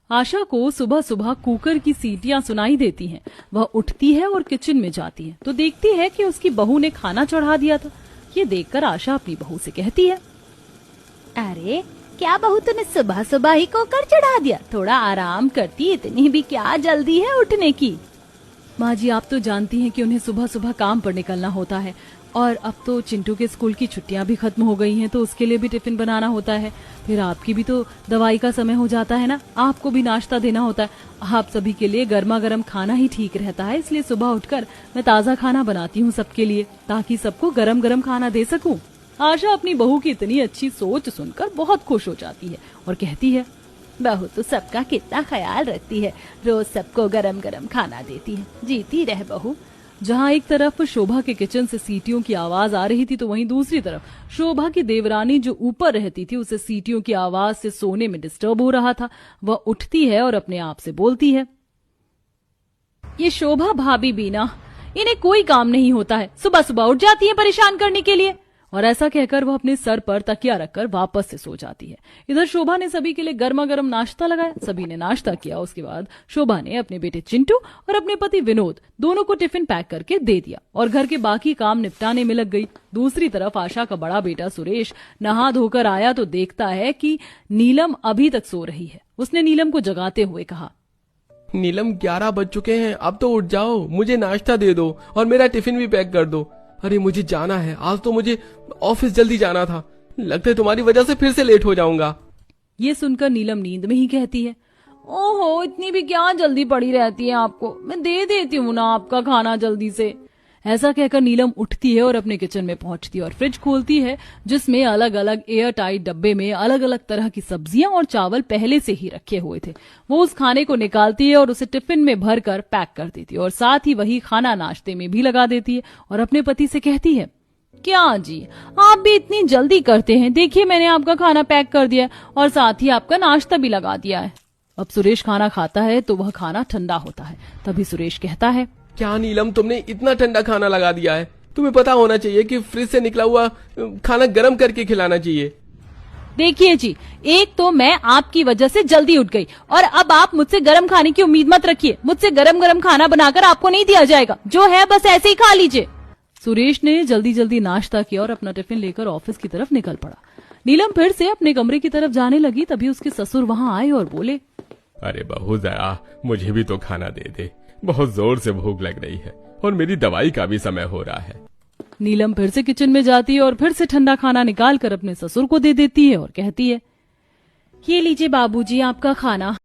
आशा को सुबह सुबह कुकर की सीटियां सुनाई देती हैं। वह उठती है और किचन में जाती है तो देखती है कि उसकी बहू ने खाना चढ़ा दिया था। ये देखकर आशा अपनी बहू से कहती है, अरे क्या बहू तूने सुबह सुबह ही कुकर चढ़ा दिया, थोड़ा आराम करती, इतनी भी क्या जल्दी है उठने की। माँ जी आप तो जानती हैं कि उन्हें सुबह सुबह काम पर निकलना होता है और अब तो चिंटू के स्कूल की छुट्टियां भी खत्म हो गई हैं तो उसके लिए भी टिफिन बनाना होता है। फिर आपकी भी तो दवाई का समय हो जाता है ना, आपको भी नाश्ता देना होता है। आप सभी के लिए गर्मा गर्म खाना ही ठीक रहता है, इसलिए सुबह उठकर मैं ताज़ा खाना बनाती हूँ सबके लिए ताकि सबको गरम गरम खाना दे सकूं। आशा अपनी बहू की इतनी अच्छी सोच सुनकर बहुत खुश हो जाती है और कहती है, बहू तो सबका कितना ख्याल रखती है, रोज सबको गरम गरम खाना देती है, जीती रह बहू। जहाँ एक तरफ शोभा के किचन से सीटियों की आवाज आ रही थी तो वहीं दूसरी तरफ शोभा की देवरानी जो ऊपर रहती थी उसे सीटियों की आवाज से सोने में डिस्टर्ब हो रहा था। वह उठती है और अपने आप से बोलती है, ये शोभा भाभी भी ना, इन्हें कोई काम नहीं होता है, सुबह सुबह उठ जाती है परेशान करने के लिए। और ऐसा कहकर वह अपने सर पर तकिया रखकर वापस से सो जाती है। इधर शोभा ने सभी के लिए गर्मा गर्म नाश्ता लगाया। सभी ने नाश्ता किया। उसके बाद शोभा ने अपने बेटे चिंटू और अपने पति विनोद दोनों को टिफिन पैक करके दे दिया और घर के बाकी काम निपटाने में लग गई। दूसरी तरफ आशा का बड़ा बेटा सुरेश नहा धोकर आया तो देखता है कि नीलम अभी तक सो रही है। उसने नीलम को जगाते हुए कहा, नीलम 11 बज चुके हैं, अब तो उठ जाओ, मुझे नाश्ता दे दो और मेरा टिफिन भी पैक कर दो। अरे मुझे जाना है, आज तो मुझे ऑफिस जल्दी जाना था, लगता है तुम्हारी वजह से फिर से लेट हो जाऊंगा। ये सुनकर नीलम नींद में ही कहती है, ओहो इतनी भी क्या जल्दी पड़ी रहती है आपको, मैं दे देती हूँ ना आपका खाना जल्दी से। ऐसा कहकर नीलम उठती है और अपने किचन में पहुंचती है और फ्रिज खोलती है जिसमें अलग अलग एयर टाइट डब्बे में अलग अलग तरह की सब्जियां और चावल पहले से ही रखे हुए थे। वो उस खाने को निकालती है और उसे टिफिन में भरकर पैक कर देती है और साथ ही वही खाना नाश्ते में भी लगा देती है और अपने पति से कहती है, क्या जी आप भी इतनी जल्दी करते हैं, देखिए मैंने आपका खाना पैक कर दिया और साथ ही आपका नाश्ता भी लगा दिया है। अब सुरेश खाना खाता है तो वह खाना ठंडा होता है। तभी सुरेश कहता है, क्या नीलम तुमने इतना ठंडा खाना लगा दिया है, तुम्हें पता होना चाहिए कि फ्रिज से निकला हुआ खाना गर्म करके खिलाना चाहिए। देखिए जी, एक तो मैं आपकी वजह से जल्दी उठ गई और अब आप मुझसे गरम खाने की उम्मीद मत रखिए, मुझसे गरम गरम खाना बनाकर आपको नहीं दिया जाएगा, जो है बस ऐसे ही खा लीजिए। सुरेश ने जल्दी जल्दी नाश्ता किया और अपना टिफिन लेकर ऑफिस की तरफ निकल पड़ा। नीलम फिर से अपने कमरे की तरफ जाने लगी। तभी उसके ससुर वहां आए और बोले, अरे बहू जरा मुझे भी तो खाना दे दे, बहुत जोर से भूख लग रही है और मेरी दवाई का भी समय हो रहा है। नीलम फिर से किचन में जाती है और फिर से ठंडा खाना निकाल कर अपने ससुर को दे देती है और कहती है, ये लीजिए बाबूजी आपका खाना।